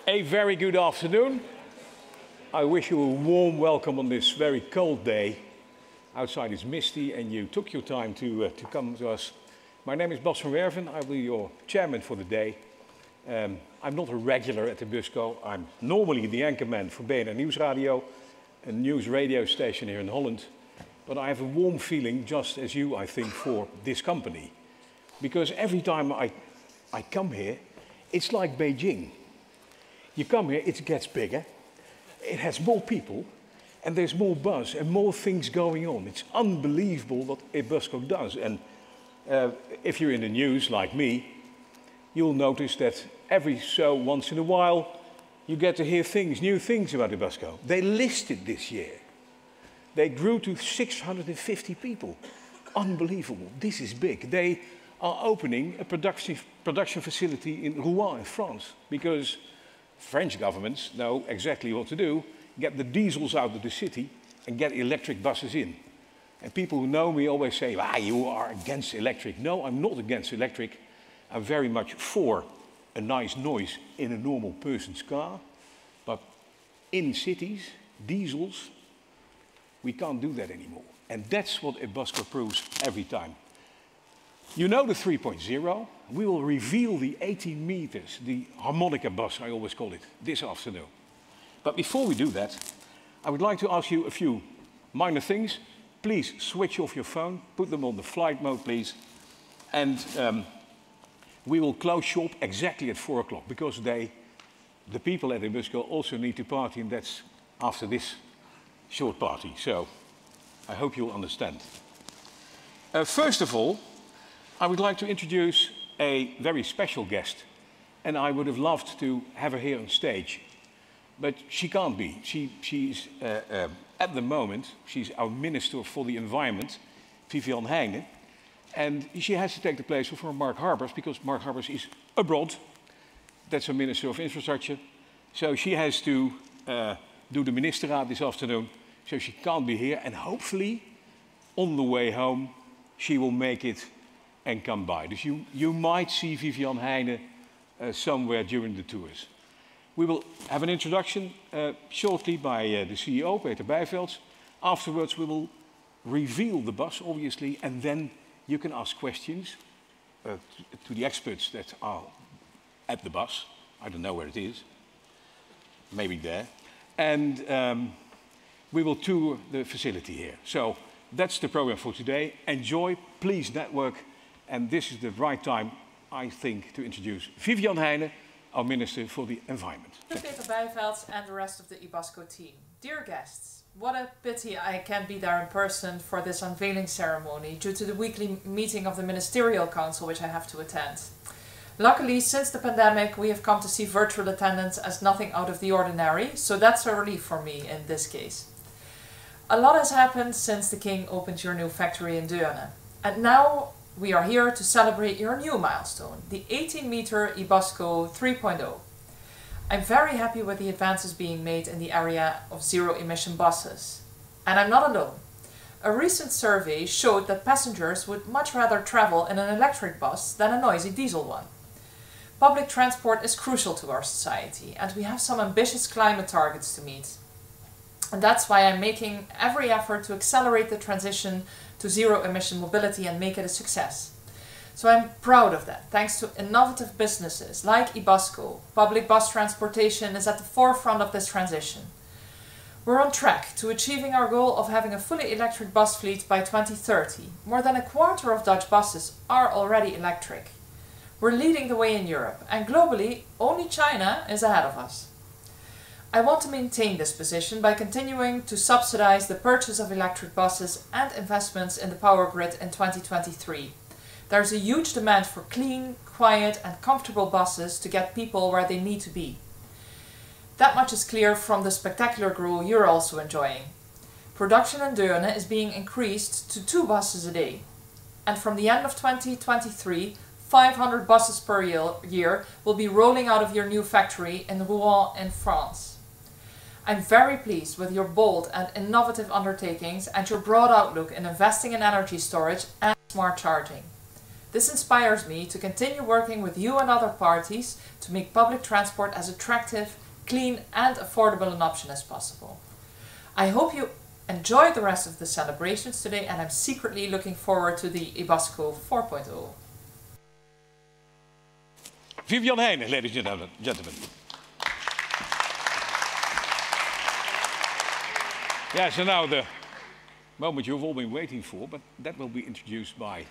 A very good afternoon. I wish you a warm welcome on this very cold day. Outside is misty and you took your time to come to us. My name is Bas van Werven. I will be your chairman for the day. I'm not a regular at Ebusco. I'm normally the anchorman for BNR Nieuwsradio, a news radio station here in Holland. But I have a warm feeling, just as you, I think, for this company. Because every time I come here, it's like Beijing. You come here, it gets bigger, it has more people, and there's more buzz and more things going on. It's unbelievable what Ebusco does. And if you're in the news like me, you'll notice that every so once in a while, you get to hear new things about Ebusco. They listed this year. They grew to 650 people. Unbelievable. This is big. They are opening a production facility in Rouen in France because French governments know exactly what to do, get the diesels out of the city and get electric buses in. And people who know me always say, you are against electric. No, I'm not against electric. I'm very much for a nice noise in a normal person's car. But in cities, diesels, we can't do that anymore. And that's what Ebusco proves every time. You know the 3.0. We will reveal the 18 meters, the harmonica bus, I always call it, this afternoon. But before we do that, I would like to ask you a few minor things. Please switch off your phone, put them on the flight mode, please. And we will close shop exactly at 4 o'clock because the people at Ebusco also need to party, and that's after this short party. So I hope you'll understand. First of all, I would like to introduce a very special guest, and I would have loved to have her here on stage, but she can't be. She's at the moment, she's our Minister for the Environment, Bijvelds Heijnen, and she has to take the place of Mark Harbers because Mark Harbers is abroad. That's our Minister of Infrastructure. So she has to do the ministerraad this afternoon, so she can't be here, and hopefully on the way home she will make it and come by. Dus you might see Bijvelds Heijnen somewhere during the tours. We will have an introduction shortly by the CEO, Peter Bijvelds. Afterwards we will reveal the bus, obviously, and then you can ask questions to the experts that are at the bus. I don't know where it is. Maybe there. And we will tour the facility here. So that's the program for today. Enjoy, please network. And this is the right time, I think, to introduce Bijvelds Heijnen, our Minister for the Environment. Peter Bijvelds and the rest of the Ebusco team. Dear guests, what a pity I can't be there in person for this unveiling ceremony due to the weekly meeting of the Ministerial Council which I have to attend. Luckily, since the pandemic, we have come to see virtual attendance as nothing out of the ordinary, so that's a relief for me in this case. A lot has happened since the King opened your new factory in Deurne, and now we are here to celebrate your new milestone, the 18-meter Ebusco 3.0. I'm very happy with the advances being made in the area of zero-emission buses. And I'm not alone. A recent survey showed that passengers would much rather travel in an electric bus than a noisy diesel one. Public transport is crucial to our society, and we have some ambitious climate targets to meet. And that's why I'm making every effort to accelerate the transition to zero-emission mobility and make it a success. So I'm proud of that. Thanks to innovative businesses like Ebusco, public bus transportation is at the forefront of this transition. We're on track to achieving our goal of having a fully electric bus fleet by 2030. More than a quarter of Dutch buses are already electric. We're leading the way in Europe, and globally, only China is ahead of us. I want to maintain this position by continuing to subsidize the purchase of electric buses and investments in the power grid in 2023. There's a huge demand for clean, quiet and comfortable buses to get people where they need to be. That much is clear from the spectacular growth you're also enjoying. Production in Deurne is being increased to 2 buses a day. And from the end of 2023, 500 buses per year will be rolling out of your new factory in Rouen in France. I'm very pleased with your bold and innovative undertakings and your broad outlook in investing in energy storage and smart charging. This inspires me to continue working with you and other parties to make public transport as attractive, clean and affordable an option as possible. I hope you enjoyed the rest of the celebrations today, and I'm secretly looking forward to the Ebusco 4.0. Vivian Heijnen, ladies and gentlemen. Yeah, so now the moment you've all been waiting for, but that will be introduced by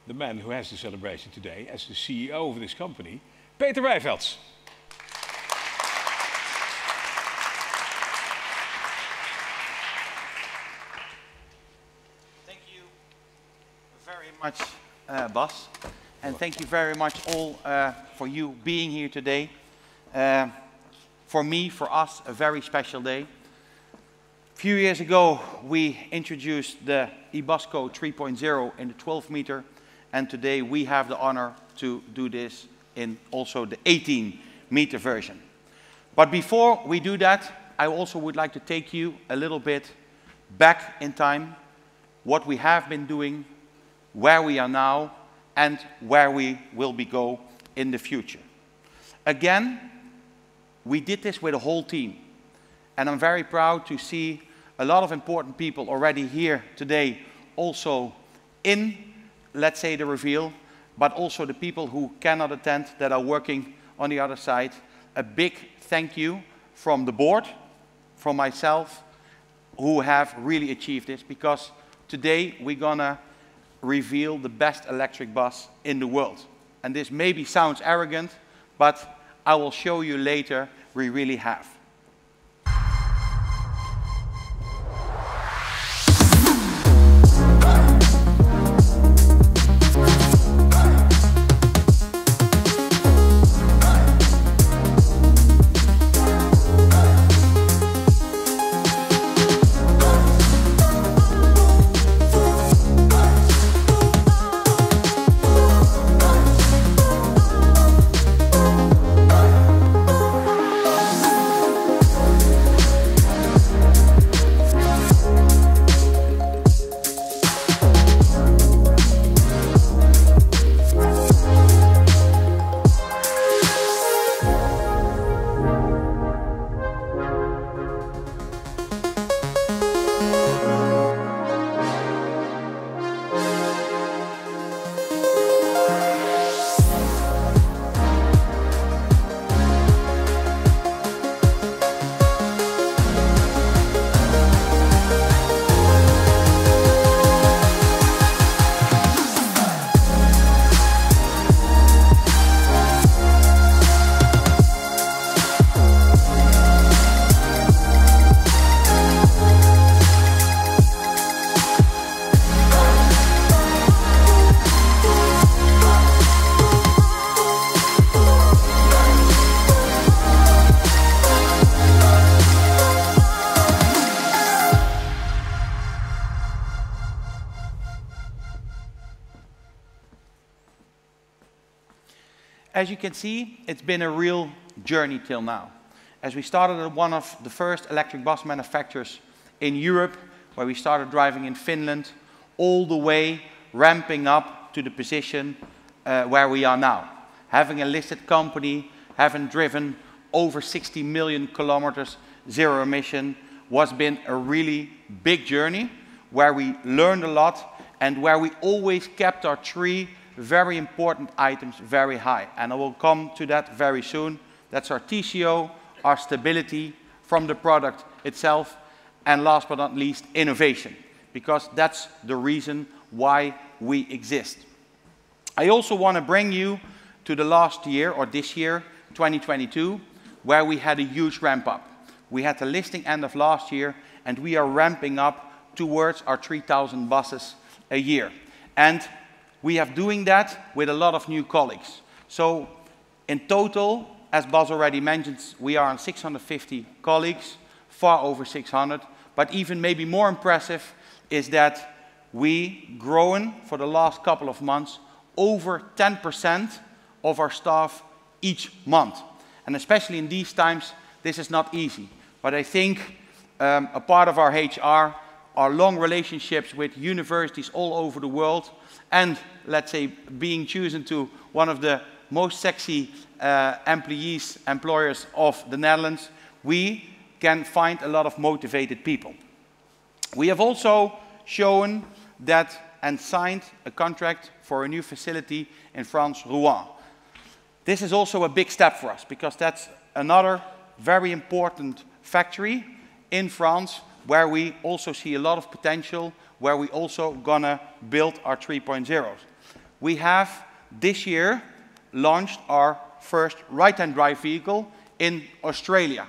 the man who has the celebration today as the CEO of this company, Bijvelds. Thank you very much, Bas. And thank you very much all for you being here today. For me, for us, a very special day. A few years ago, we introduced the Ebusco 3.0 in the 12-meter, and today we have the honor to do this in also the 18-meter version. But before we do that, I also would like to take you a little bit back in time, what we have been doing, where we are now, and where we will go in the future. Again, we did this with a whole team, and I'm very proud to see a lot of important people already here today, also in, let's say, the reveal, but also the people who cannot attend that are working on the other side. A big thank you from the board, from myself, who have really achieved this, because today we're gonna reveal the best electric bus in the world. And this maybe sounds arrogant, but I will show you later we really have. As you can see, it's been a real journey till now. As we started at one of the first electric bus manufacturers in Europe, where we started driving in Finland, all the way ramping up to the position where we are now. Having a listed company, having driven over 60 million kilometers zero emission, was been a really big journey, where we learned a lot and where we always kept our three very important items very high. And I will come to that very soon. That's our TCO, our stability from the product itself, and last but not least, innovation, because that's the reason why we exist. I also want to bring you to the last year, or this year, 2022, where we had a huge ramp up. We had the listing end of last year, and we are ramping up towards our 3,000 buses a year. And we are doing that with a lot of new colleagues. So in total, as Bas already mentioned, we are on 650 colleagues, far over 600. But even maybe more impressive is that we grown for the last couple of months over 10% of our staff each month. And especially in these times, this is not easy. But I think a part of our HR our long relationships with universities all over the world, and let's say being chosen to one of the most sexy employers of the Netherlands, we can find a lot of motivated people. We have also shown that and signed a contract for a new facility in France, Rouen. This is also a big step for us because that's another very important factory in France where we also see a lot of potential, where we also gonna build our 3.0s. We have this year launched our first right-hand drive vehicle in Australia.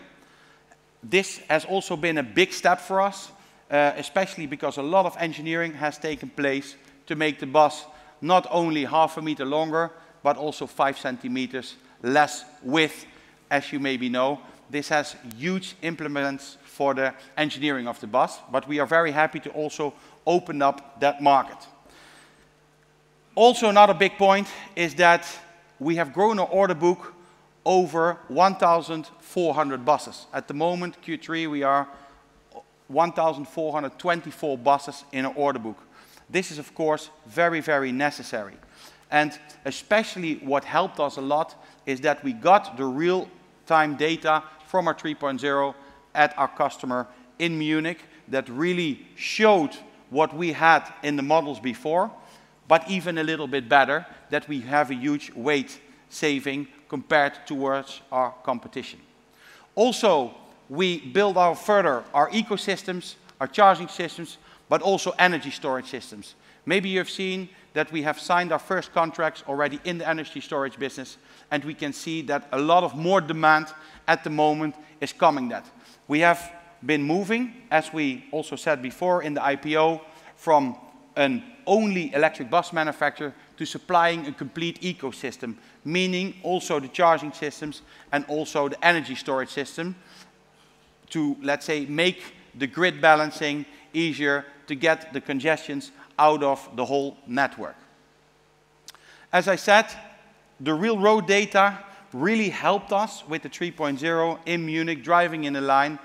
This has also been a big step for us, especially because a lot of engineering has taken place to make the bus not only half a meter longer, but also 5 centimeters less width, as you maybe know. This has huge implements for the engineering of the bus, but we are very happy to also open up that market. Also, another big point is that we have grown our order book over 1,400 buses. At the moment, Q3, we are 1,424 buses in our order book. This is, of course, very, very necessary. And especially what helped us a lot is that we got the real-time data from our 3.0 at our customer in Munich that really showed what we had in the models before, but even a little bit better, that we have a huge weight saving compared towards our competition. Also, we build out further our ecosystems, our charging systems, but also energy storage systems. Maybe you have seen that we have signed our first contracts already in the energy storage business, and we can see that a lot of more demand at the moment is coming that. We have been moving, as we also said before in the IPO, from an only electric bus manufacturer to supplying a complete ecosystem, meaning also the charging systems and also the energy storage system to, let's say, make the grid balancing easier to get the congestions out of the whole network. As I said, the real road data really helped us with the 3.0 in Munich, driving in a line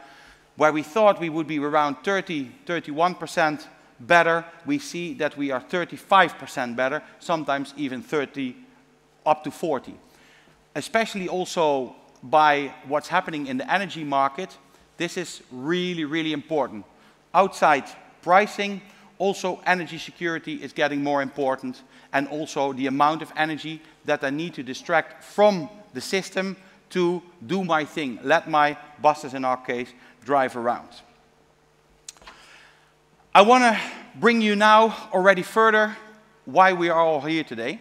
where we thought we would be around 31% better. We see that we are 35% better, sometimes even 30, up to 40. Especially also by what's happening in the energy market, this is really, really important. Outside pricing, also energy security is getting more important, and also the amount of energy that I need to distract from the system to do my thing, let my buses in our case drive around. I want to bring you now already further why we are all here today,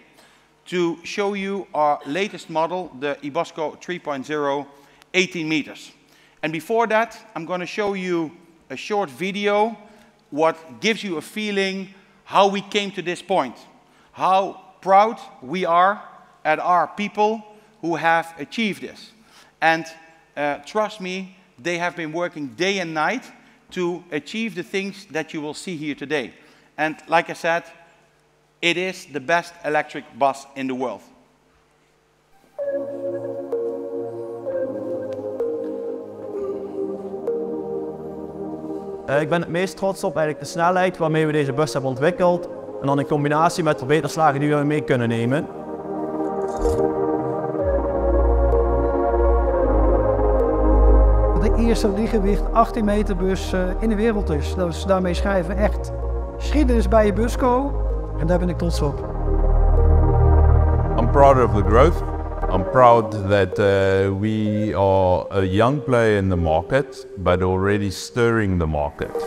to show you our latest model, the Ebusco 3.0 18 meters. And before that, I'm going to show you a short video what gives you a feeling how we came to this point, how proud we are at our people who have achieved this. And trust me, they have been working day and night to achieve the things that you will see here today. And like I said, it is the best electric bus in the world. Ik ben het meest trots op eigenlijk de snelheid waarmee we deze bus hebben ontwikkeld. En dan in combinatie met de verbeterslagen die we mee kunnen nemen. De eerste lichtgewicht 18 meter bus in de wereld is. Dus daarmee schrijven we echt geschiedenis bij Ebusco. En daar ben ik trots op. I'm proud of the growth. I'm proud that we are a young player in the market, but already stirring the market.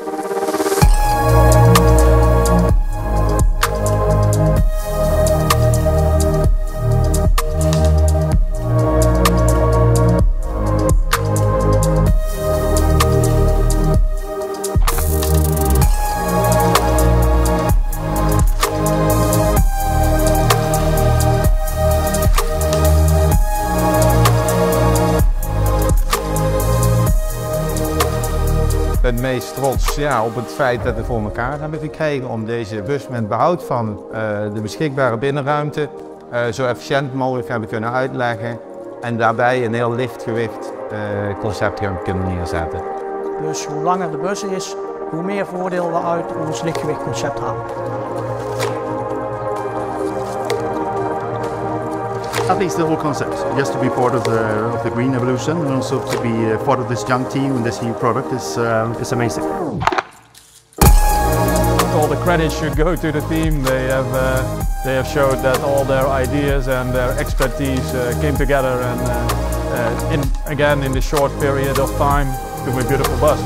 Ik ben het meest trots op het feit dat we voor elkaar hebben gekregen om deze bus met behoud van de beschikbare binnenruimte zo efficiënt mogelijk hebben kunnen uitleggen en daarbij een heel lichtgewicht concept hebben kunnen neerzetten. Dus hoe langer de bus is, hoe meer voordeel we uit ons lichtgewichtconcept halen. At least the whole concept, just to be part of the green evolution and also to be part of this young team and this new product is amazing. All the credit should go to the team. They have showed that all their ideas and their expertise came together and again in the short period of time to a beautiful bus.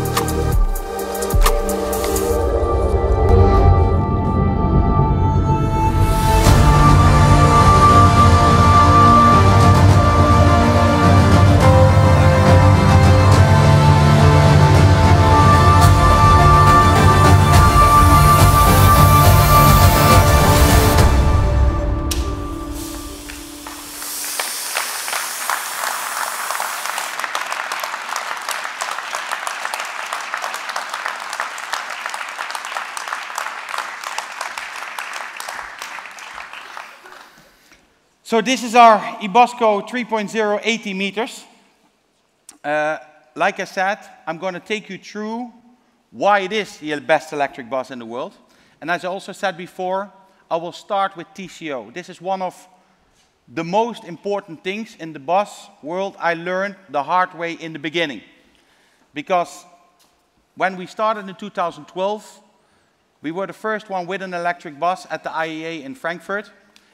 So this is our Ebusco 3.0 80 meters. Like I said, I'm going to take you through why it is the best electric bus in the world. And as I also said before, I will start with TCO. This is one of the most important things in the bus world I learned the hard way in the beginning. Because when we started in 2012, we were the first one with an electric bus at the IAA in Frankfurt.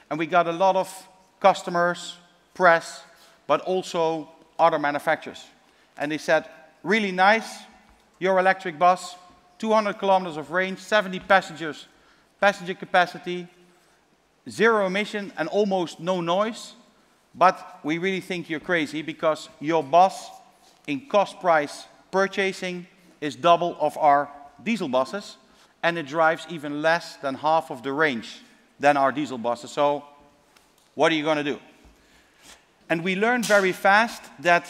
And we got a lot of customers, press, but also other manufacturers. And they said, really nice, your electric bus, 200 kilometers of range, 70 passengers, passenger capacity, 0 emission and almost no noise. But we really think you're crazy because your bus in cost price purchasing is double of our diesel buses and it drives even less than half of the range than our diesel buses. So what are you going to do? And we learned very fast that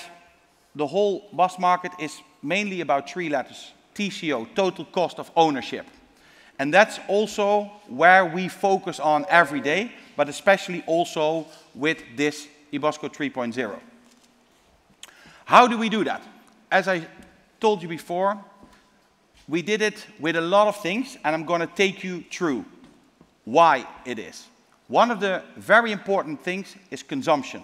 the whole bus market is mainly about 3 letters. TCO, total cost of ownership. And that's also where we focus on every day, but especially also with this Ebusco 3.0. How do we do that? As I told you before, we did it with a lot of things, and I'm going to take you through why it is. One of the very important things is consumption.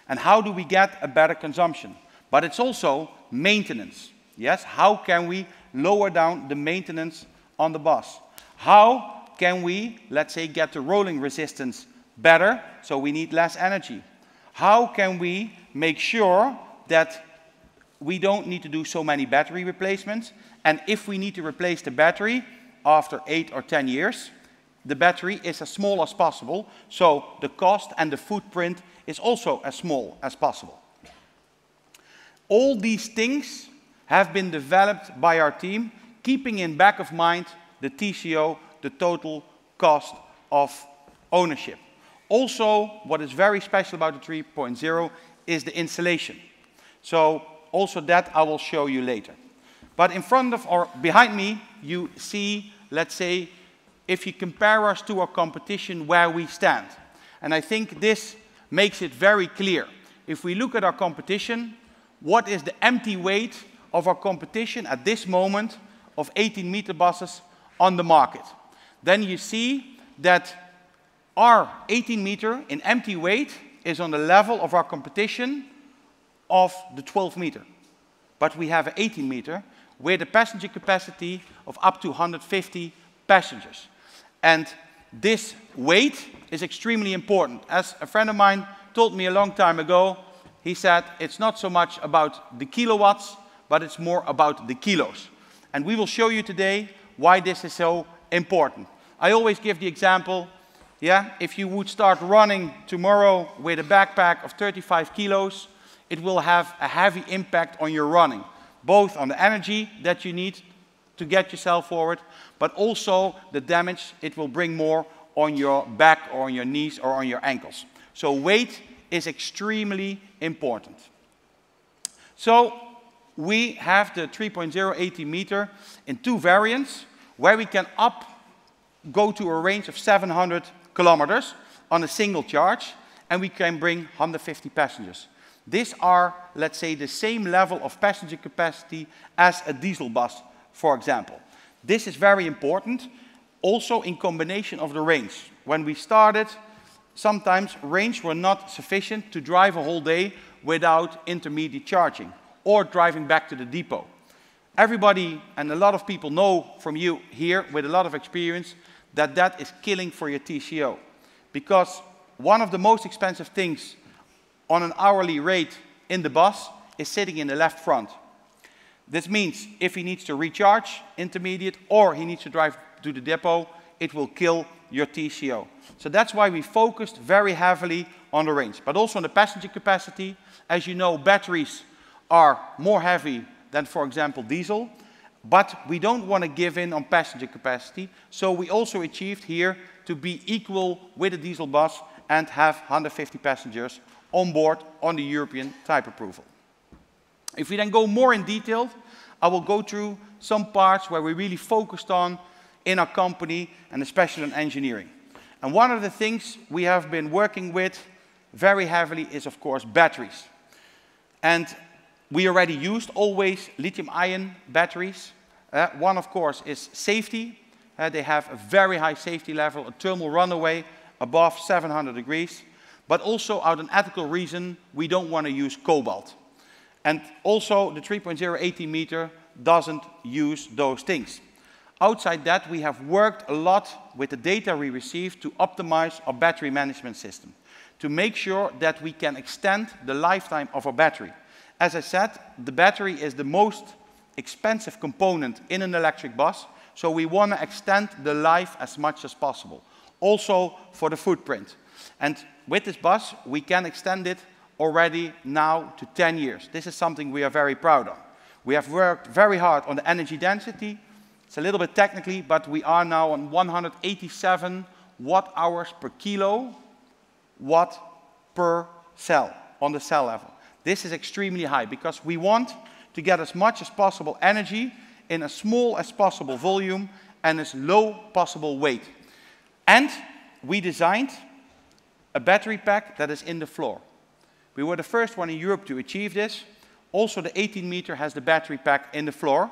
And how do we get a better consumption? But it's also maintenance. Yes, how can we lower down the maintenance on the bus? How can we, let's say, get the rolling resistance better so we need less energy? How can we make sure that we don't need to do so many battery replacements? And if we need to replace the battery after 8 or 10 years, the battery is as small as possible, so the cost and the footprint is also as small as possible. All these things have been developed by our team, keeping in back of mind the TCO, the total cost of ownership. Also, what is very special about the 3.0 is the installation. So also that I will show you later. But in front of or behind me, you see, let's say, if you compare us to our competition, where we stand. And I think this makes it very clear. If we look at our competition, what is the empty weight of our competition at this moment of 18-meter buses on the market? Then you see that our 18-meter in empty weight is on the level of our competition of the 12-meter. But we have an 18-meter with a passenger capacity of up to 150 passengers. And this weight is extremely important. As a friend of mine told me a long time ago, he said it's not so much about the kilowatts, but it's more about the kilos. And we will show you today why this is so important. I always give the example, if you would start running tomorrow with a backpack of 35 kilos, it will have a heavy impact on your running, both on the energy that you need to get yourself forward, but also the damage it will bring more on your back or on your knees or on your ankles. So weight is extremely important. So we have the 3.0 80 meter in 2 variants where we can go to a range of 700 kilometers on a single charge, and we can bring 150 passengers. These are, let's say, the same level of passenger capacity as a diesel bus, for example. This is very important, also in combination of the range. When we started, sometimes range were not sufficient to drive a whole day without intermediate charging or driving back to the depot. Everybody and a lot of people know from you here with a lot of experience that that is killing for your TCO. Because one of the most expensive things on an hourly rate in the bus is sitting in the left front. This means if he needs to recharge intermediate or he needs to drive to the depot, it will kill your TCO. So that's why we focused very heavily on the range, but also on the passenger capacity. As you know, batteries are more heavy than, for example, diesel, but we don't want to give in on passenger capacity. So we also achieved here to be equal with a diesel bus and have 150 passengers on board on the European type approval. If we then go more in detail, I will go through some parts where we really focused on in our company and especially on engineering. And one of the things we have been working with very heavily is, of course, batteries. And we already used always lithium-ion batteries. One, of course, is safety. They have a very high safety level, a thermal runaway above 700 degrees. But also, out of an ethical reason, we don't want to use cobalt. And also, the 3.0 18 meter doesn't use those things. Outside that, we have worked a lot with the data we received to optimize our battery management system, to make sure that we can extend the lifetime of our battery. As I said, the battery is the most expensive component in an electric bus, so we want to extend the life as much as possible, also for the footprint. And with this bus, we can extend it already now to 10 years. This is something we are very proud of. We have worked very hard on the energy density. It's a little bit technically, but we are now on 187 watt-hours per kilo, watt per cell, on the cell level. This is extremely high because we want to get as much as possible energy in as small as possible volume and as low possible weight. And we designed a battery pack that is in the floor. We were the first one in Europe to achieve this. Also, the 18 meter has the battery pack in the floor.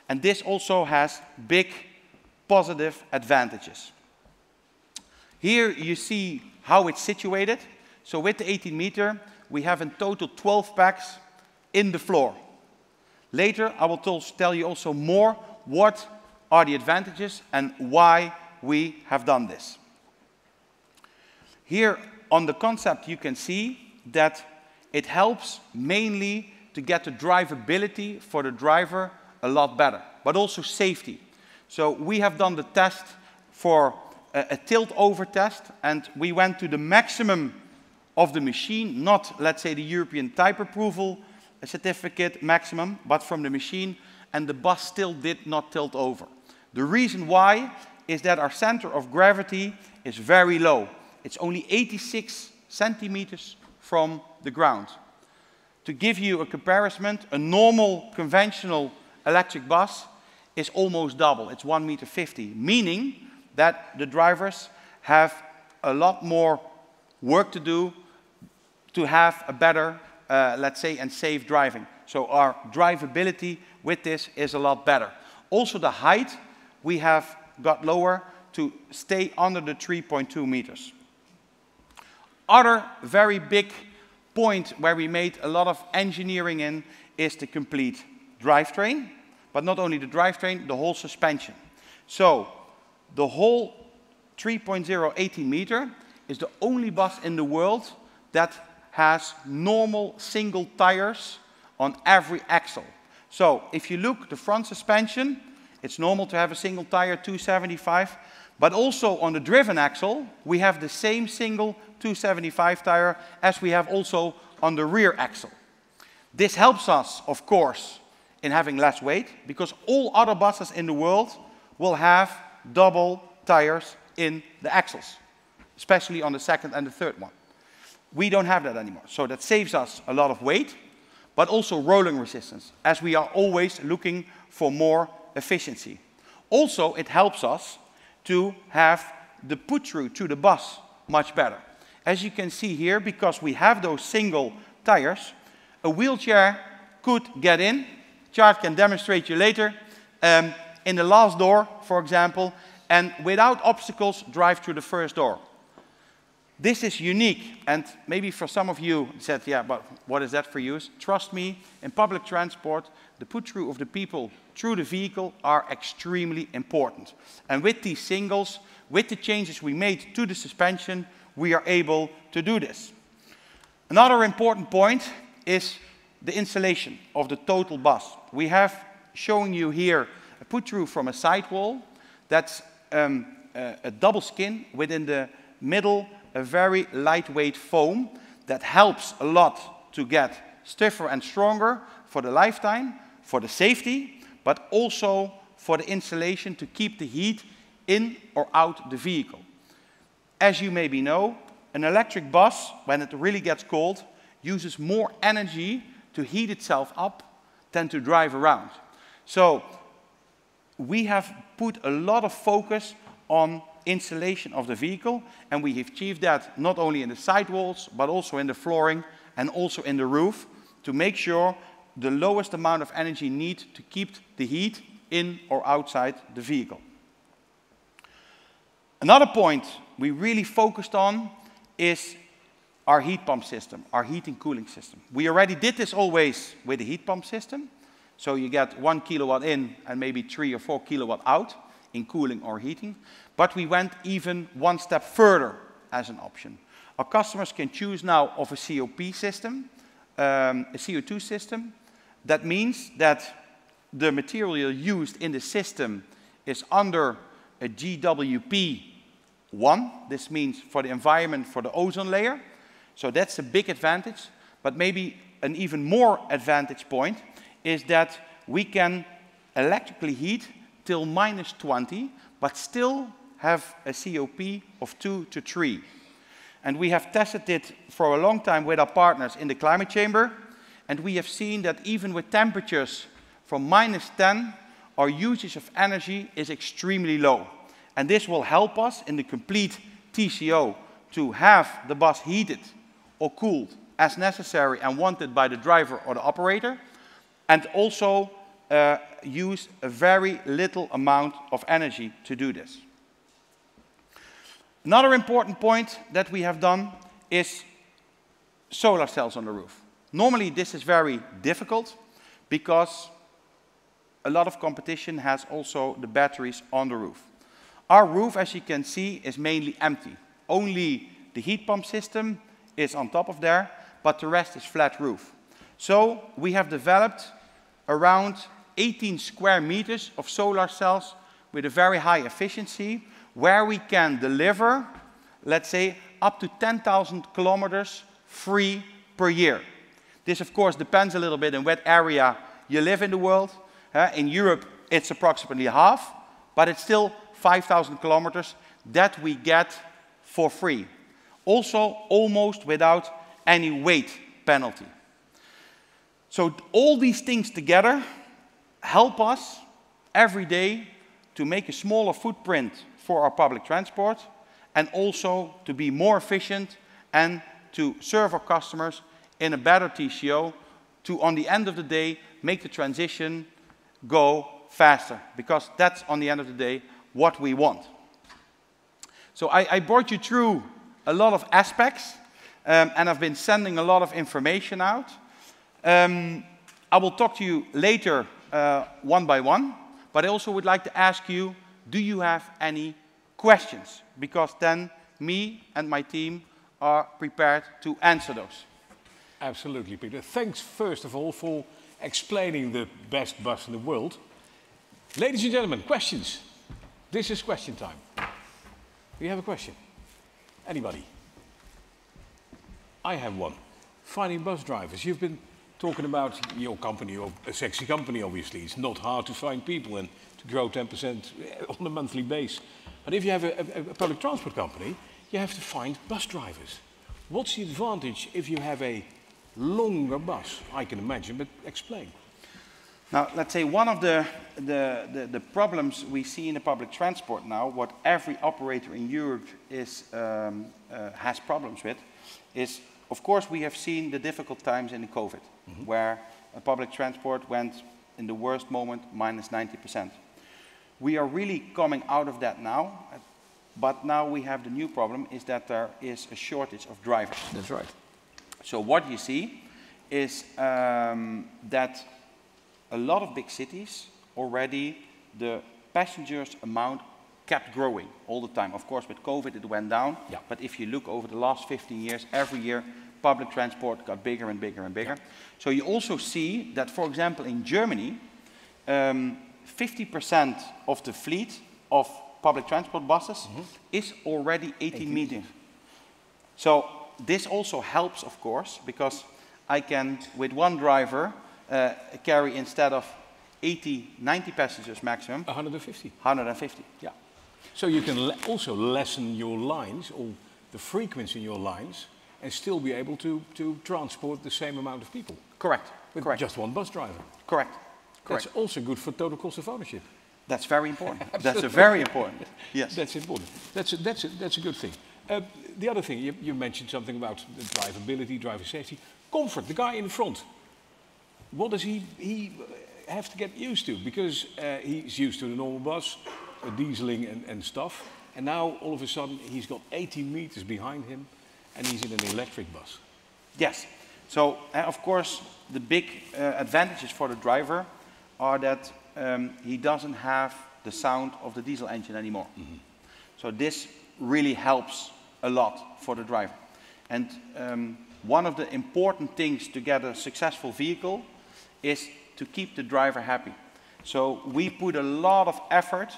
And this also has big positive advantages. Here you see how it's situated. So with the 18 meter, we have in total 12 packs in the floor. Later, I will tell you also more what are the advantages and why we have done this. Here on the concept, you can see that it helps mainly to get the drivability for the driver a lot better, but also safety. So we have done the test for a tilt-over test, and we went to the maximum of the machine, not, let's say, the European type approval certificate maximum, but from the machine, and the bus still did not tilt over. The reason why is that our center of gravity is very low. It's only 86 centimeters from the ground. To give you a comparison, a normal conventional electric bus is almost double. It's 1.50 meters, meaning that the drivers have a lot more work to do to have a better, let's say, and safe driving. So our drivability with this is a lot better. Also the height we have got lower to stay under the 3.2 meters. Other very big point where we made a lot of engineering in is the complete drivetrain, but not only the drivetrain, the whole suspension. So the whole 3.0 18 meter is the only bus in the world that has normal single tires on every axle. So if you look the front suspension, it's normal to have a single tire 275, but also on the driven axle, we have the same single 275 tire as we have also on the rear axle. This helps us, of course, in having less weight, because all other buses in the world will have double tires in the axles, especially on the second and the third one. We don't have that anymore, so that saves us a lot of weight, but also rolling resistance, as we are always looking for more efficiency. Also, it helps us to have the put-through to the bus much better. As you can see here, because we have those single tires, a wheelchair could get in. Chart can demonstrate you later. in the last door, for example, and without obstacles drive through the first door. This is unique, and maybe for some of you said, yeah, but what is that for use? Trust me, in public transport, the put-through of the people through the vehicle are extremely important. And with these singles, with the changes we made to the suspension, we are able to do this. Another important point is the installation of the total bus. We have shown you here a put-through from a sidewall. That's a double skin within the middle, a very lightweight foam that helps a lot to get stiffer and stronger for the lifetime, for the safety, but also for the insulation to keep the heat in or out the vehicle. As you maybe know, an electric bus, when it really gets cold, uses more energy to heat itself up than to drive around. So we have put a lot of focus on insulation of the vehicle, and we have achieved that not only in the sidewalls, but also in the flooring and also in the roof, to make sure the lowest amount of energy need to keep the heat in or outside the vehicle. Another point we really focused on is our heat pump system, our heating cooling system. We already did this always with the heat pump system. So you get 1 kilowatt in and maybe 3 or 4 kilowatt out in cooling or heating. But we went even one step further as an option. Our customers can choose now of a COP system, a CO2 system. That means that the material used in the system is under a GWP 1. This means for the environment, for the ozone layer. So that's a big advantage. But maybe an even more advantage point is that we can electrically heat till -20, but still have a COP of 2 to 3. And we have tested it for a long time with our partners in the climate chamber, and we have seen that even with temperatures from -10, our usage of energy is extremely low. And this will help us in the complete TCO to have the bus heated or cooled as necessary and wanted by the driver or the operator, and also use a very little amount of energy to do this. Another important point that we have done is solar cells on the roof. Normally this is very difficult because a lot of competition has also the batteries on the roof. Our roof, as you can see, is mainly empty. Only the heat pump system is on top of there, but the rest is flat roof. So we have developed around 18 square meters of solar cells with a very high efficiency, where we can deliver, let's say, up to 10,000 kilometers free per year. This, of course, depends a little bit on what area you live in the world. In Europe, it's approximately half, but it's still 5,000 kilometers that we get for free. Also, almost without any weight penalty. So all these things together help us every day to make a smaller footprint for our public transport, and also to be more efficient and to serve our customers in a better TCO to, on the end of the day, make the transition go faster, because that's, on the end of the day, what we want. So I brought you through a lot of aspects, and I've been sending a lot of information out. I will talk to you later one by one, but I also would like to ask you, do you have any questions? Because then me and my team are prepared to answer those. Absolutely, Peter. Thanks, first of all, for explaining the best bus in the world. Ladies and gentlemen, questions? This is question time. Do you have a question? Anybody? I have one. Finding bus drivers. You've been talking about your company, or a sexy company, obviously. It's not hard to find people and to grow 10% on a monthly base. But if you have a public transport company, you have to find bus drivers. What's the advantage if you have a longer bus? I can imagine, but explain. Now, let's say one of the problems we see in the public transport now, what every operator in Europe is, has problems with, is, of course, we have seen the difficult times in the COVID, where public transport went in the worst moment -90%. We are really coming out of that now, but now we have the new problem is that there is a shortage of drivers. That's right. So what you see is that a lot of big cities already, the passengers amount kept growing all the time. Of course, with COVID it went down, yeah. But if you look over the last 15 years, every year public transport got bigger and bigger and bigger. Yeah. So you also see that, for example, in Germany, 50% of the fleet of public transport buses is already 18 meters. So this also helps, of course, because I can, with one driver, carry instead of 80, 90 passengers maximum, 150. 150. Yeah. So you can also lessen your lines, or the frequency in your lines, and still be able to transport the same amount of people. Correct. With Correct. just one bus driver. Correct. That's also good for total cost of ownership. That's very important. That's a very important. Yes. That's important. That's a good thing. The other thing, you mentioned something about the drivability, driver safety. Comfort, the guy in the front. What does he have to get used to? Because he's used to the normal bus, dieseling and stuff. And now, all of a sudden, he's got 18 meters behind him and he's in an electric bus. Yes. So, of course, the big advantages for the driver are that he doesn't have the sound of the diesel engine anymore. So this really helps a lot for the driver. And one of the important things to get a successful vehicle is to keep the driver happy. So we put a lot of effort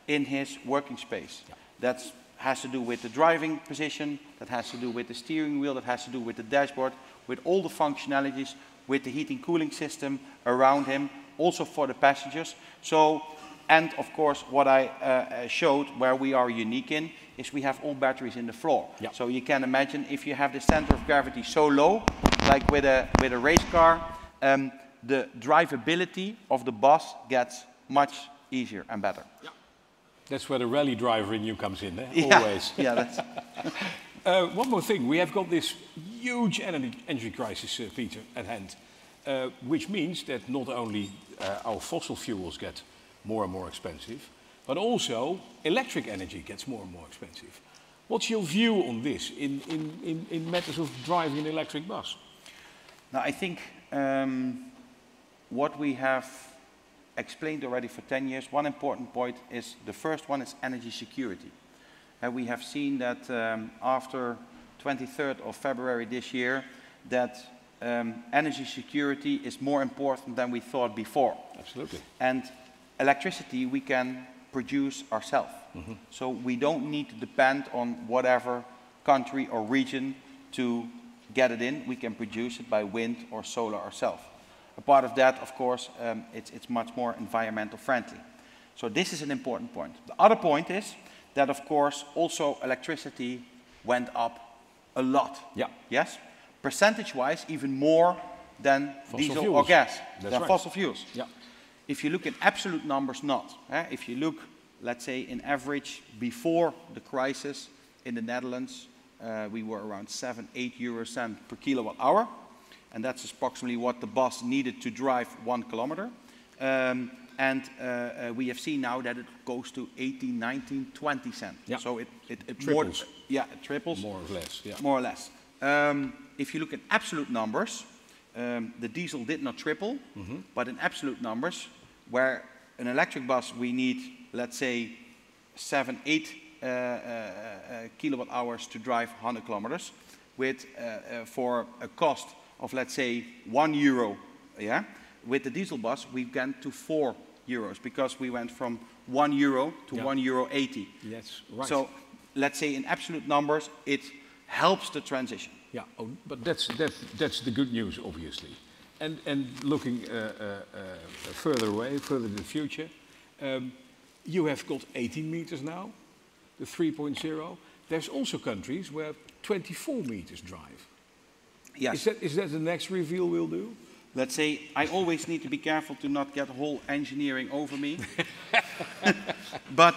in his working space. Yeah. That has to do with the driving position, that has to do with the steering wheel, that has to do with the dashboard, with all the functionalities, with the heating cooling system around him, also for the passengers. So, and of course, what I showed where we are unique in is we have all batteries in the floor. Yeah. So you can imagine if you have the center of gravity so low, like with a race car, the drivability of the bus gets much easier and better. Yeah. That's where the rally driver in you comes in, eh? Yeah. Always. Yeah, that's one more thing, we have got this huge energy crisis, Peter, at hand, which means that not only our fossil fuels get more and more expensive, but also electric energy gets more and more expensive. What's your view on this in matters of driving an electric bus? Now, I think what we have explained already for 10 years, one important point is, the first one is energy security. And we have seen that after 23rd of February this year, that energy security is more important than we thought before. Absolutely. And electricity we can produce ourselves. So we don't need to depend on whatever country or region to get it in. We can produce it by wind or solar ourselves. A part of that, of course, it's much more environmental friendly. So this is an important point. The other point is that, of course, also electricity went up a lot. Yeah. Yes? Percentage-wise, even more than fossil diesel fuels. or gas, That's than right. fossil fuels. Yeah. If you look in absolute numbers, not. If you look, let's say, in average before the crisis in the Netherlands, we were around 7–8 euro cent per kilowatt hour. And that's approximately what the bus needed to drive 1 kilometer. We have seen now that it goes to 18, 19, 20 cents. Yeah. So it triples. It triples. More or less, yeah. More or less. If you look at absolute numbers, the diesel did not triple, but in absolute numbers, where an electric bus we need, let's say, 7–8 kilowatt hours to drive 100 kilometers, with for a cost of, let's say, €1, yeah? With the diesel bus, we went to €4 because we went from €1 to €1.80. That's right. So, let's say in absolute numbers, it helps the transition. Yeah, but that's the good news, obviously. And looking further away, further in the future, you have got 18 meters now, the 3.0. There's also countries where 24 meters drive. Yes. Is that the next reveal we'll do? Let's say, I always need to be careful to not get whole engineering over me. But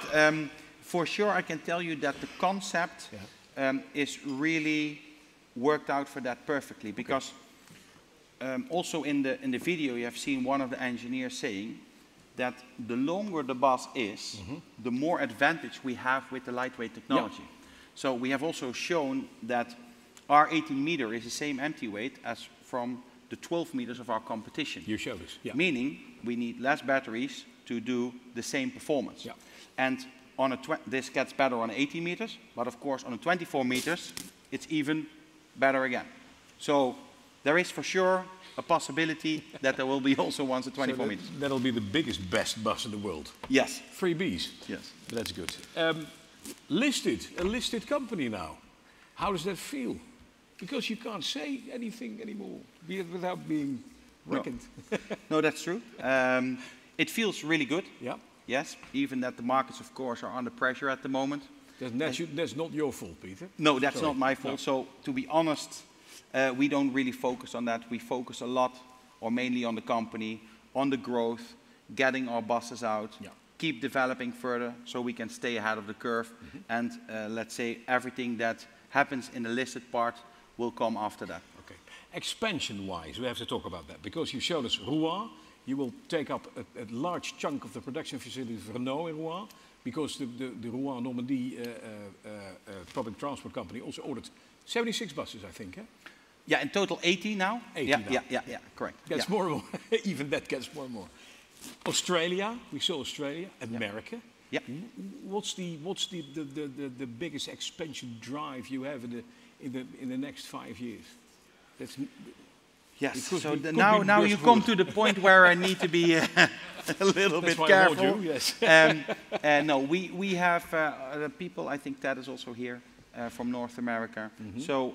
for sure I can tell you that the concept is really worked out for that perfectly. Because also in the video you have seen one of the engineers saying that the longer the bus is, the more advantage we have with the lightweight technology. So we have also shown that our 18 meter is the same empty weight as from the 12 meters of our competition. You showed us. Yeah. Meaning we need less batteries to do the same performance. Yeah. And on this gets better on 18 meters, but of course on a 24 meters, it's even better again. So there is for sure a possibility that there will be also ones at 24 meters. That'll be the biggest, best bus in the world. Yes. 3 Bs. Yes. That's good. A listed company now. How does that feel? Because you can't say anything anymore without being reckoned. No, that's true. It feels really good. Yeah. Yes, even that the markets, of course, are under pressure at the moment. That's not your fault, Peter. No, that's not my fault. No. So, to be honest, we don't really focus on that. We focus a lot, or mainly on the company, on the growth, getting our buses out, keep developing further so we can stay ahead of the curve. And let's say everything that happens in the listed part will come after that. Okay. Expansion-wise, we have to talk about that, because you showed us Rouen. You will take up a large chunk of the production facility of Renault in Rouen, because the Rouen Normandy public transport company also ordered 76 buses, I think. Eh? Yeah, in total 80 now. 80 now. Yeah, correct. Gets more and more. Even that gets more and more. Australia, we saw Australia, America. Yeah. What's the biggest expansion drive you have in the next 5 years? That's. Yes, so now you come to the point where I need to be a little bit careful. I you, yes. No, we have people, I think that is also here, from North America. So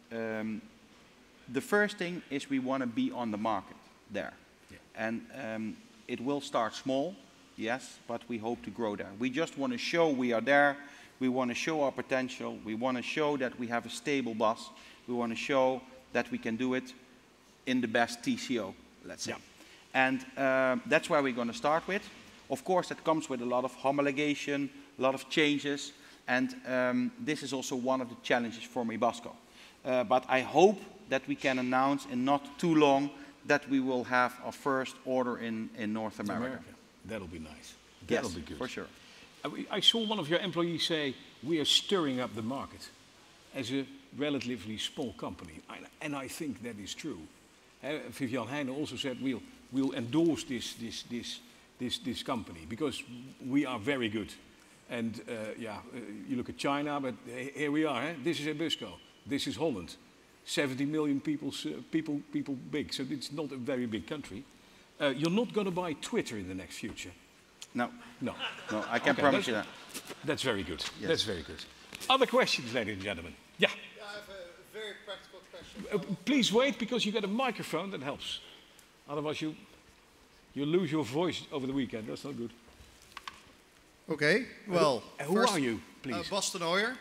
the first thing is we want to be on the market there. Yeah. And it will start small, yes, but we hope to grow there. We just want to show we are there. We want to show our potential. We want to show that we have a stable bus. We want to show that we can do it in the best TCO, let's say. Yeah. And that's where we're going to start with. Of course, that comes with a lot of homologation, a lot of changes, and this is also one of the challenges for Ebusco. But I hope that we can announce in not too long that we will have our first order in North America. That'll be nice. That'll be good. For sure. I saw one of your employees say, we are stirring up the market as a relatively small company, and I think that is true. Vivian Heijnen also said we'll endorse this company because we are very good. And you look at China, but here we are. This is Ebusco. This is Holland. 70 million people big, so it's not a very big country. You're not going to buy Twitter in the next future. No, I can promise you that. That's very good. Yes. That's very good. Other questions, ladies and gentlemen? Yeah. I have a very practical question. Please wait, because you get a microphone, that helps. Otherwise you lose your voice over the weekend. That's not good. Okay, well, who are you, please? Boston Hoyer.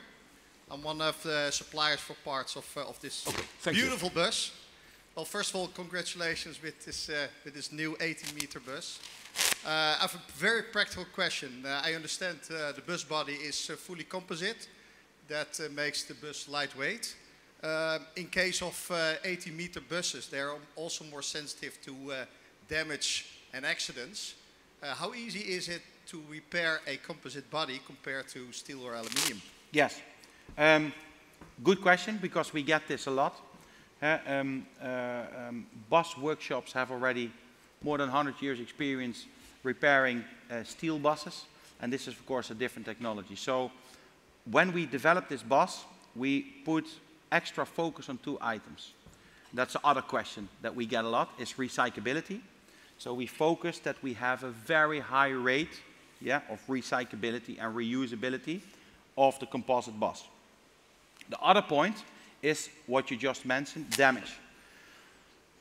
I'm one of the suppliers for parts of this beautiful bus. Well, first of all, congratulations with this new 18-meter bus. I have a very practical question. I understand the bus body is fully composite. That makes the bus lightweight. In case of 18-meter buses, they're also more sensitive to damage and accidents. How easy is it to repair a composite body compared to steel or aluminium? Yes. Good question, because we get this a lot. Bus workshops have already more than 100 years experience repairing steel buses, and this is of course a different technology. So when we developed this bus, we put extra focus on 2 items. That's the other question that we get a lot, is recyclability. So we focus that we have a very high rate of recyclability and reusability of the composite bus. The other point is what you just mentioned, damage.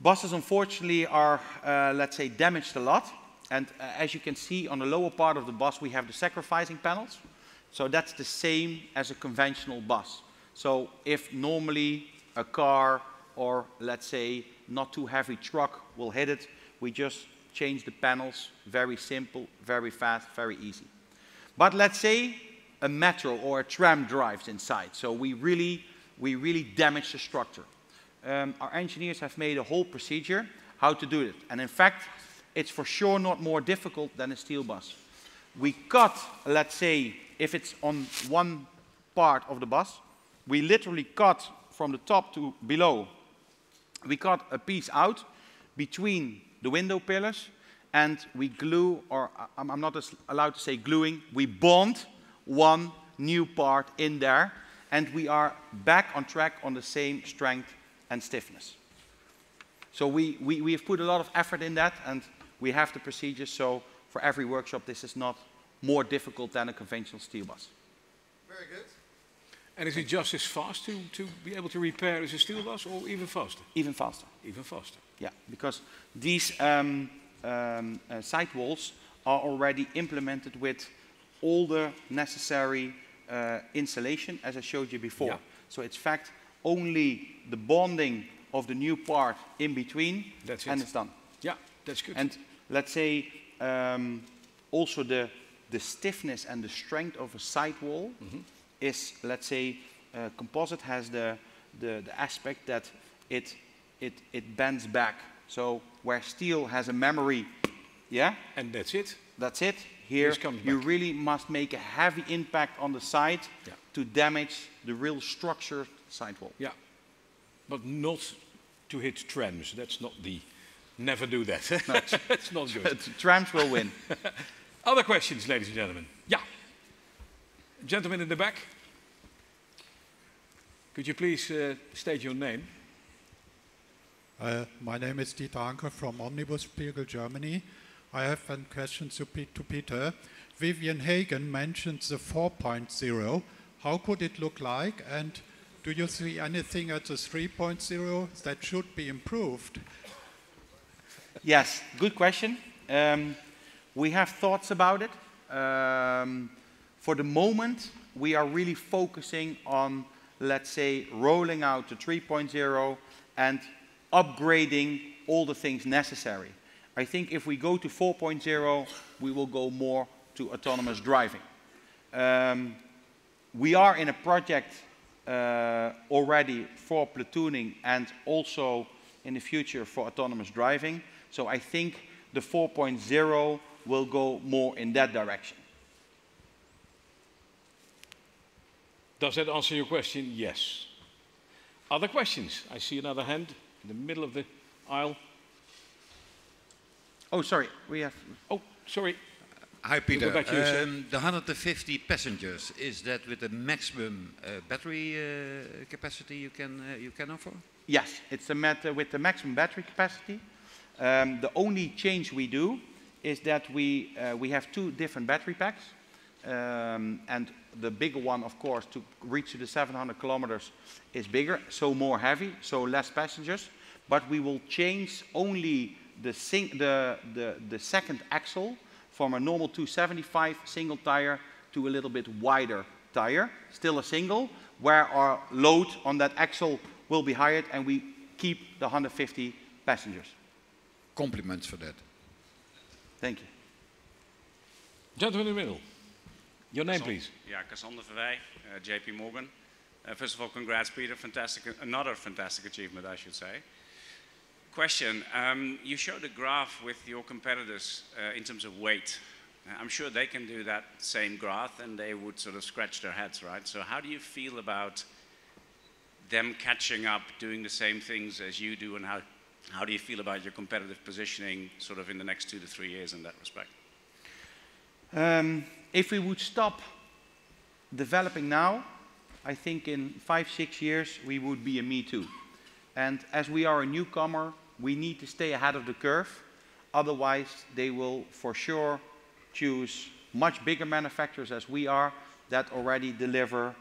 Buses unfortunately are, let's say, damaged a lot. And as you can see on the lower part of the bus, we have the sacrificing panels. So that's the same as a conventional bus. So if normally a car or, let's say, not too heavy truck will hit it, we just change the panels. Very simple, very fast, very easy. But let's say a metro or a tram drives inside. So we really damage the structure. Our engineers have made a whole procedure how to do it. And in fact, it's for sure not more difficult than a steel bus. We cut, let's say, if it's on one part of the bus, we literally cut from the top to below. We cut a piece out between the window pillars, and we glue, or I'm not allowed to say gluing, we bond one new part in there, and we are back on track on the same strength and stiffness. So we have put a lot of effort in that, and we have the procedures, so for every workshop this is not more difficult than a conventional steel bus. Very good. And is it just as fast to be able to repair as a steel bus, or even faster? Even faster. Even faster. Yeah, because these sidewalls are already implemented with all the necessary insulation, as I showed you before. Yeah. So it's fact only the bonding of the new part in between, and it's done. Yeah, that's good. And let's say also the stiffness and the strength of a sidewall is, let's say, composite has the aspect that it bends back. So where steel has a memory, yeah, and that's it. That's it. Here you really must make a heavy impact on the side to damage the real structure sidewall. Yeah, but not to hit trams. That's not the. Never do that. No. That's not good. Trams will win. Other questions, ladies and gentlemen? Yeah. Gentleman in the back. Could you please state your name? My name is Dieter Anker from Omnibus Spiegel, Germany. I have one question to Peter. Vivian Hagen mentioned the 4.0. How could it look like? And do you see anything at the 3.0 that should be improved? Yes, good question. We have thoughts about it. For the moment, we are really focusing on, let's say, rolling out the 3.0 and upgrading all the things necessary. I think if we go to 4.0, we will go more to autonomous driving. We are in a project already for platooning and also in the future for autonomous driving. So I think the 4.0 will go more in that direction. Does that answer your question? Yes. Other questions? I see another hand in the middle of the aisle. Oh, sorry. We have. Oh, sorry. Hi, Peter. Back to you, sir. The 150 passengers, is that with the maximum battery capacity you can offer? Yes, it's with the maximum battery capacity. The only change we do is that we have two different battery packs. And the bigger one, of course, to reach to the 700 kilometers is bigger, so more heavy, so less passengers. But we will change only the second axle from a normal 275 single tire to a little bit wider tire, still a single, where our load on that axle will be higher, and we keep the 150 passengers. Compliments for that. Thank you. Gentleman in the middle. Your name, please. Yeah, Cassander Verwij, JP Morgan. First of all, congrats, Peter. Fantastic, another fantastic achievement, I should say. Question, you showed a graph with your competitors in terms of weight. I'm sure they can do that same graph and they would sort of scratch their heads, right? So how do you feel about them catching up, doing the same things as you do, and how do you feel about your competitive positioning sort of in the next 2 to 3 years in that respect? If we would stop developing now, I think in 5-6 years we would be a me too. And as we are a newcomer, we need to stay ahead of the curve. Otherwise, they will for sure choose much bigger manufacturers as we are that already deliver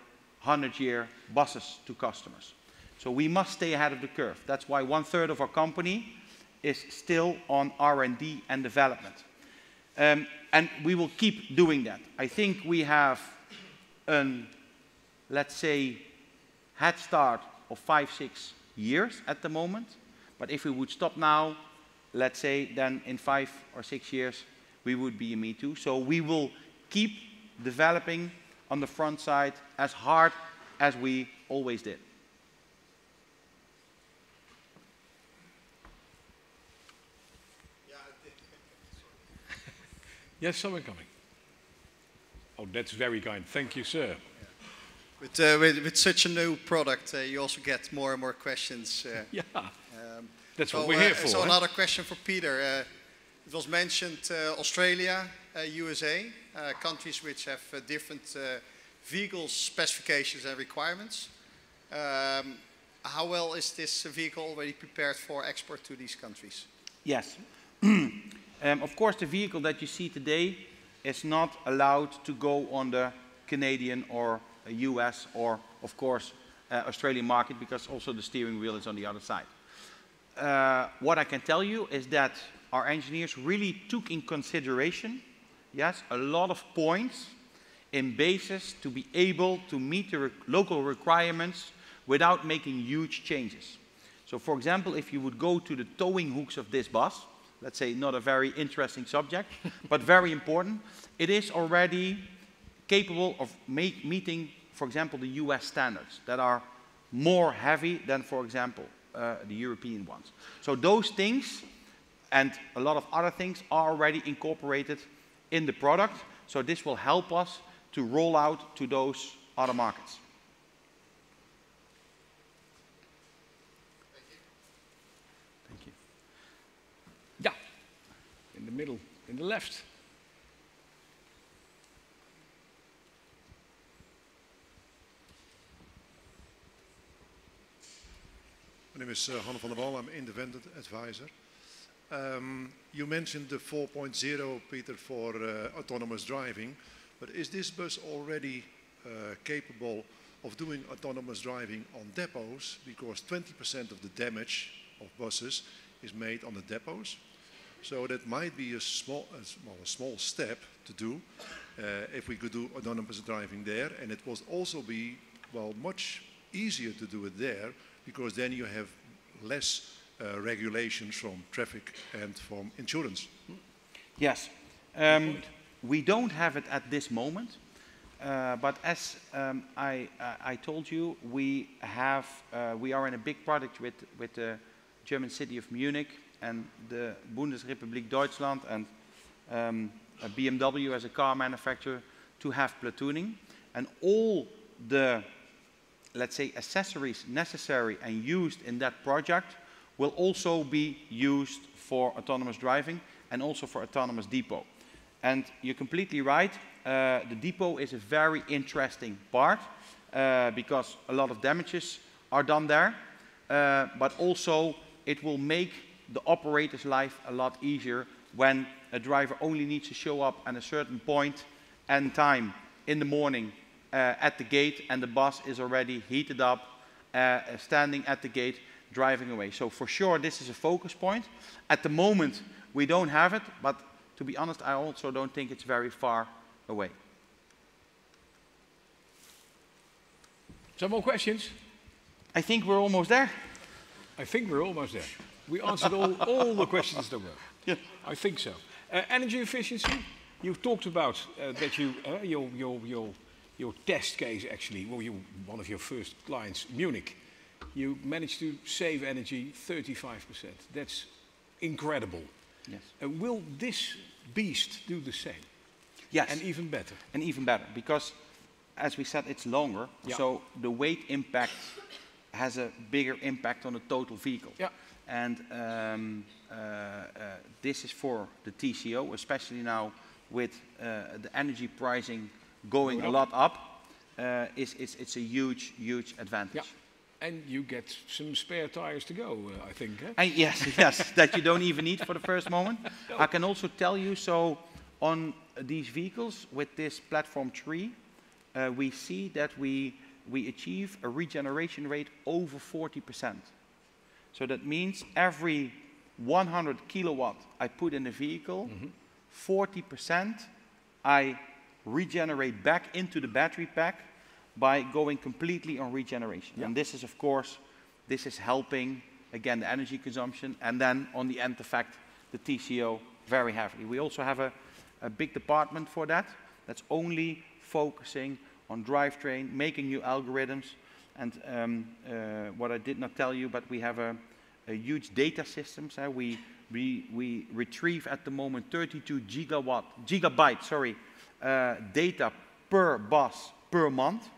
100-year buses to customers. So we must stay ahead of the curve. That's why 1/3 of our company is still on R&D and development. And we will keep doing that. I think we have let's say, head start of 5-6 years at the moment. But if we would stop now, let's say, then in 5 or 6 years, we would be a me too. So we will keep developing on the front side as hard as we always did. Yes, someone coming. Oh, that's very kind. Thank you, sir. With such a new product, you also get more and more questions. Yeah, that's what we're here for. So another question for Peter. It was mentioned Australia, USA, countries which have different vehicle specifications and requirements. How well is this vehicle already prepared for export to these countries? Yes. Of course, the vehicle that you see today is not allowed to go on the Canadian or US or, of course, Australian market, because also the steering wheel is on the other side. What I can tell you is that our engineers really took in consideration, yes, a lot of points in basis to be able to meet the local requirements without making huge changes. So, for example, if you would go to the towing hooks of this bus, let's say not a very interesting subject, but very important, it is already capable of meeting, for example, the US standards that are more heavy than, for example, the European ones. So those things and a lot of other things are already incorporated in the product. So this will help us to roll out to those other markets. Thank you. Yeah, in the middle, in the left. My name is Han van der Wal. I'm an independent advisor. You mentioned the 4.0, Peter, for autonomous driving, but is this bus already capable of doing autonomous driving on depots? Because 20% of the damage of buses is made on the depots. So that might be a small step to do if we could do autonomous driving there, and it will also be, well, much easier to do it there, because then you have less regulations from traffic and from insurance. Yes. We don't have it at this moment, but as I told you, we are in a big project with the German city of Munich and the Bundesrepublik Deutschland and BMW as a car manufacturer to have platooning, and all the, let's say, accessories necessary and used in that project will also be used for autonomous driving and also for autonomous depot. And you're completely right, the depot is a very interesting part because a lot of damages are done there, but also it will make the operator's life a lot easier when a driver only needs to show up at a certain point and time in the morning at the gate, and the bus is already heated up, standing at the gate, driving away. So for sure this is a focus point. At the moment we don't have it, but to be honest, I also don't think it's very far away. Some more questions? I think we're almost there. I think we're almost there. We answered all the questions there were. Yeah. I think so. Energy efficiency, you've talked about that you, your test case actually, well, one of your first clients, Munich, you managed to save energy 35%. That's incredible. Yes. Will this beast do the same? Yes. And even better? And even better, because as we said, it's longer, yeah. So the weight impact has a bigger impact on the total vehicle. Yeah. And this is for the TCO, especially now with the energy pricing going a lot up, it's a huge, huge advantage. Yeah. And you get some spare tires to go, I think. Eh? And yes, yes, that you don't even need for the first moment. No. I can also tell you, so on these vehicles with this platform 3, we see that we achieve a regeneration rate over 40%. So that means every 100 kilowatt I put in the vehicle, 40% I regenerate back into the battery pack by going completely on regeneration. Yeah. And this is, of course, this is helping, again, the energy consumption, and then on the end effect, the TCO very heavily. We also have a big department for that, that's only focusing on drivetrain, making new algorithms, and what I did not tell you, but we have a huge data systems. We We retrieve at the moment 32 gigabytes data per bus per month.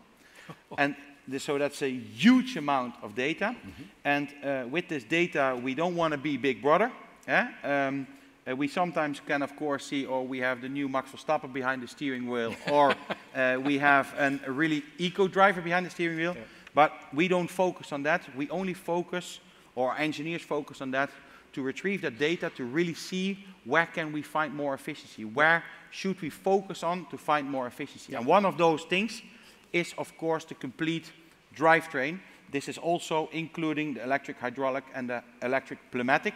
And so that's a huge amount of data. And with this data, we don't want to be Big Brother. We sometimes can, of course, see, oh, we have the new Max Verstappen behind the steering wheel, or we have a really eco driver behind the steering wheel. Yeah. But we don't focus on that. We only focus, or engineers focus on that, to retrieve that data to really see where can we find more efficiency, where should we focus on to find more efficiency. Yeah. And one of those things is, of course, the complete drivetrain. This is also including the electric hydraulic and the electric pneumatic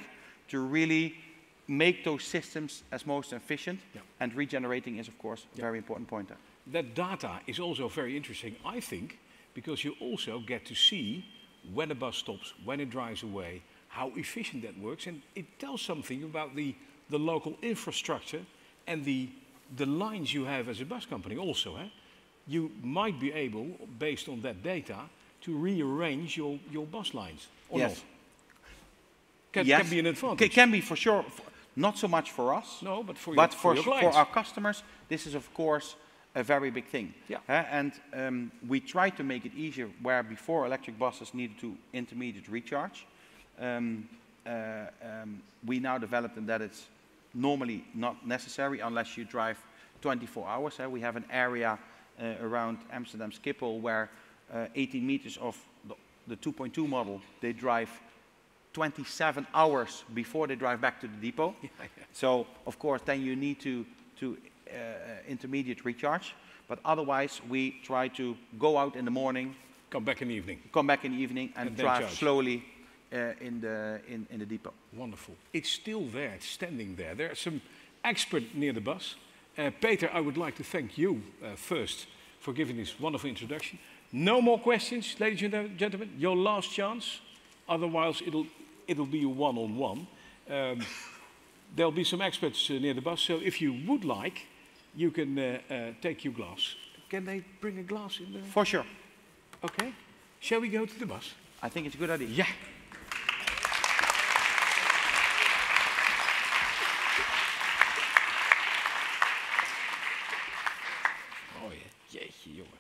to really make those systems as most efficient. Yeah. And regenerating is, of course, a very important point there. That data is also very interesting, I think, because you also get to see when a bus stops, when it drives away, how efficient that works, and it tells something about the local infrastructure and the lines you have as a bus company also. You might be able, based on that data, to rearrange your bus lines, or yes. not? Yes. Can be an advantage. It can be for sure, not so much for us, no, but for our customers, this is of course a very big thing. Yeah. And we try to make it easier where before electric buses needed to intermediate recharge. We now developed them that it's normally not necessary unless you drive 24 hours. We have an area around Amsterdam Schiphol where 18 meters of the 2.2 model, they drive 27 hours before they drive back to the depot. Yeah. So, of course, then you need to intermediate recharge. But otherwise, we try to go out in the morning. Come back in the evening. Come back in the evening and drive slowly in the depot. Wonderful. It's still there, it's standing there. There are some experts near the bus. Peter, I would like to thank you first for giving this wonderful introduction. No more questions, ladies and gentlemen. Your last chance. Otherwise, it'll be a one-on-one. There'll be some experts near the bus, so if you would like, you can take your glass. Can they bring a glass in there? For sure. Okay. Shall we go to the bus? I think it's a good idea. Yeah. Oh ja, jeetje jongen.